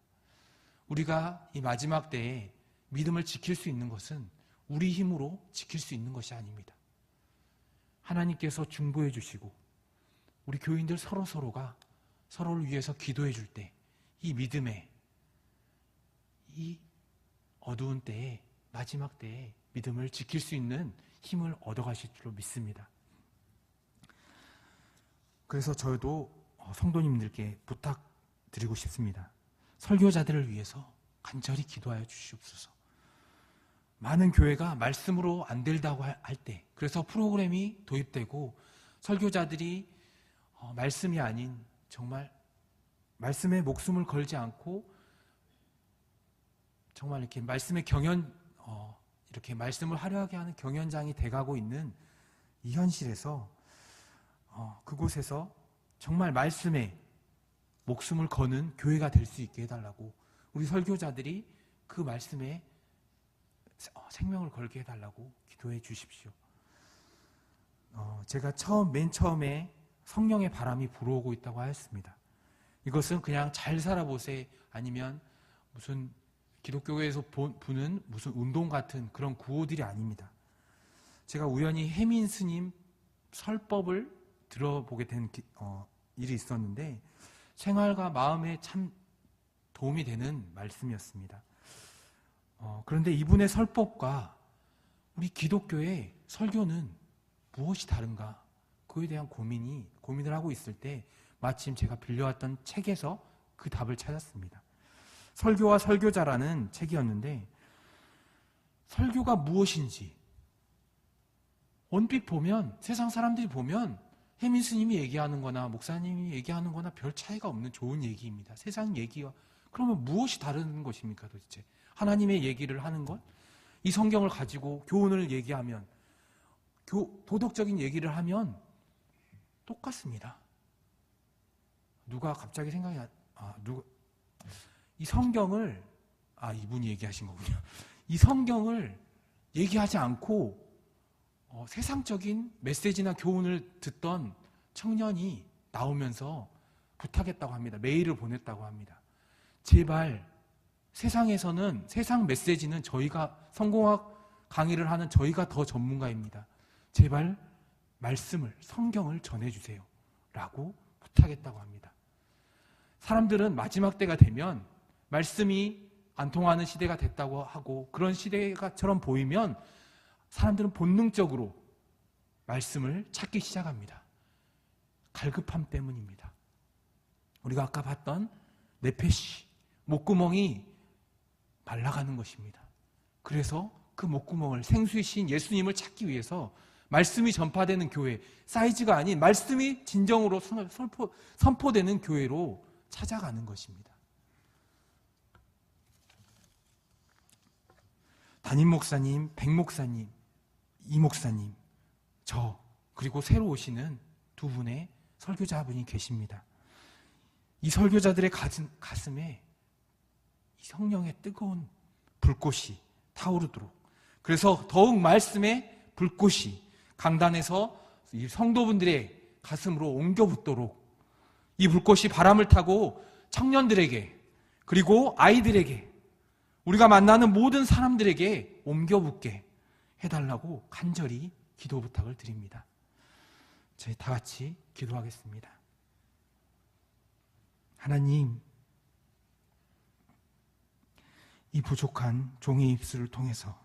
우리가 이 마지막 때에 믿음을 지킬 수 있는 것은 우리 힘으로 지킬 수 있는 것이 아닙니다. 하나님께서 중보해 주시고 우리 교인들 서로가 서로를 위해서 기도해 줄 때 이 믿음에 이 어두운 때에 마지막 때에 믿음을 지킬 수 있는 힘을 얻어가실 줄로 믿습니다. 그래서 저도 성도님들께 부탁드리고 싶습니다. 설교자들을 위해서 간절히 기도하여 주시옵소서. 많은 교회가 말씀으로 안 된다고 할 때, 그래서 프로그램이 도입되고 설교자들이 말씀이 아닌 정말 말씀에 목숨을 걸지 않고 정말 이렇게 말씀의 이렇게 말씀을 화려하게 하는 경연장이 돼가고 있는 이 현실에서 그곳에서 정말 말씀에 목숨을 거는 교회가 될 수 있게 해달라고, 우리 설교자들이 그 말씀에 생명을 걸게 해달라고 기도해 주십시오. 제가 맨 처음에 성령의 바람이 불어오고 있다고 하였습니다. 이것은 그냥 잘 살아보세 아니면 무슨 기독교에서 부는 무슨 운동 같은 그런 구호들이 아닙니다. 제가 우연히 혜민 스님 설법을 들어보게 된 일이 있었는데 생활과 마음에 참 도움이 되는 말씀이었습니다. 그런데 이분의 설법과 우리 기독교의 설교는 무엇이 다른가? 그에 대한 고민을 하고 있을 때 마침 제가 빌려왔던 책에서 그 답을 찾았습니다. 설교와 설교자라는 책이었는데 설교가 무엇인지 원빛 보면 세상 사람들이 보면 혜민 스님이 얘기하는 거나 목사님이 얘기하는 거나 별 차이가 없는 좋은 얘기입니다. 세상 얘기와 그러면 무엇이 다른 것입니까 도대체? 하나님의 얘기를 하는 것? 이 성경을 가지고 교훈을 얘기하면 도덕적인 얘기를 하면 똑같습니다. 누가 갑자기 생각이 이 성경을 이분이 얘기하신 거군요. 이 성경을 얘기하지 않고 세상적인 메시지나 교훈을 듣던 청년이 나오면서 부탁했다고 합니다. 메일을 보냈다고 합니다. 제발 세상에서는 세상 메시지는 저희가 성공학 강의를 하는 저희가 더 전문가입니다. 제발 말씀을 성경을 전해주세요 라고 부탁했다고 합니다. 사람들은 마지막 때가 되면 말씀이 안 통하는 시대가 됐다고 하고 그런 시대가처럼 보이면 사람들은 본능적으로 말씀을 찾기 시작합니다. 갈급함 때문입니다. 우리가 아까 봤던 네페시, 목구멍이 말라가는 것입니다. 그래서 그 목구멍을 생수이신 예수님을 찾기 위해서 말씀이 전파되는 교회, 사이즈가 아닌 말씀이 진정으로 선포되는 교회로 찾아가는 것입니다. 담임 목사님, 백 목사님, 이 목사님, 저 그리고 새로 오시는 두 분의 설교자분이 계십니다. 이 설교자들의 가슴에 이 성령의 뜨거운 불꽃이 타오르도록, 그래서 더욱 말씀의 불꽃이 강단에서 이 성도분들의 가슴으로 옮겨 붙도록 이 불꽃이 바람을 타고 청년들에게 그리고 아이들에게 우리가 만나는 모든 사람들에게 옮겨 붙게 해달라고 간절히 기도 부탁을 드립니다. 저희 다 같이 기도하겠습니다. 하나님, 이 부족한 종의 입술을 통해서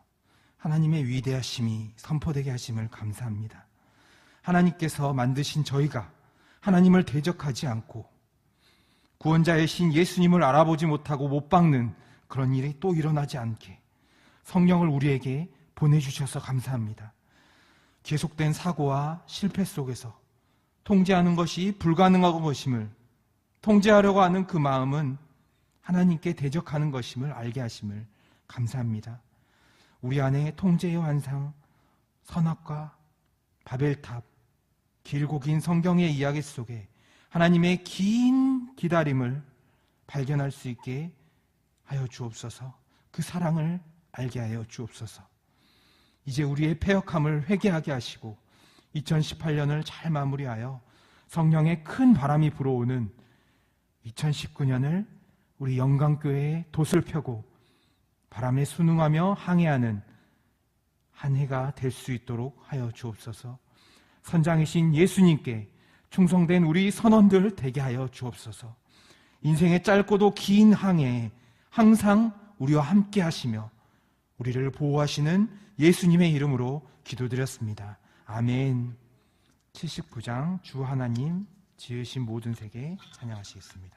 하나님의 위대하심이 선포되게 하심을 감사합니다. 하나님께서 만드신 저희가 하나님을 대적하지 않고 구원자의 신 예수님을 알아보지 못하고 못 박는 그런 일이 또 일어나지 않게 성령을 우리에게 보내주셔서 감사합니다. 계속된 사고와 실패 속에서 통제하는 것이 불가능한 것임을, 통제하려고 하는 그 마음은 하나님께 대적하는 것임을 알게 하심을 감사합니다. 우리 안에 통제의 환상, 선악과 바벨탑, 길고 긴 성경의 이야기 속에 하나님의 긴 기다림을 발견할 수 있게 하여 주옵소서. 그 사랑을 알게 하여 주옵소서. 이제 우리의 패역함을 회개하게 하시고 2018년을 잘 마무리하여 성령의 큰 바람이 불어오는 2019년을 우리 영광교회의 돛을 펴고 바람에 순응하며 항해하는 한 해가 될 수 있도록 하여 주옵소서. 선장이신 예수님께 충성된 우리 선원들 되게 하여 주옵소서. 인생의 짧고도 긴 항해에 항상 우리와 함께 하시며 우리를 보호하시는 예수님의 이름으로 기도드렸습니다. 아멘. 79장 주 하나님 지으신 모든 세계 찬양하시겠습니다.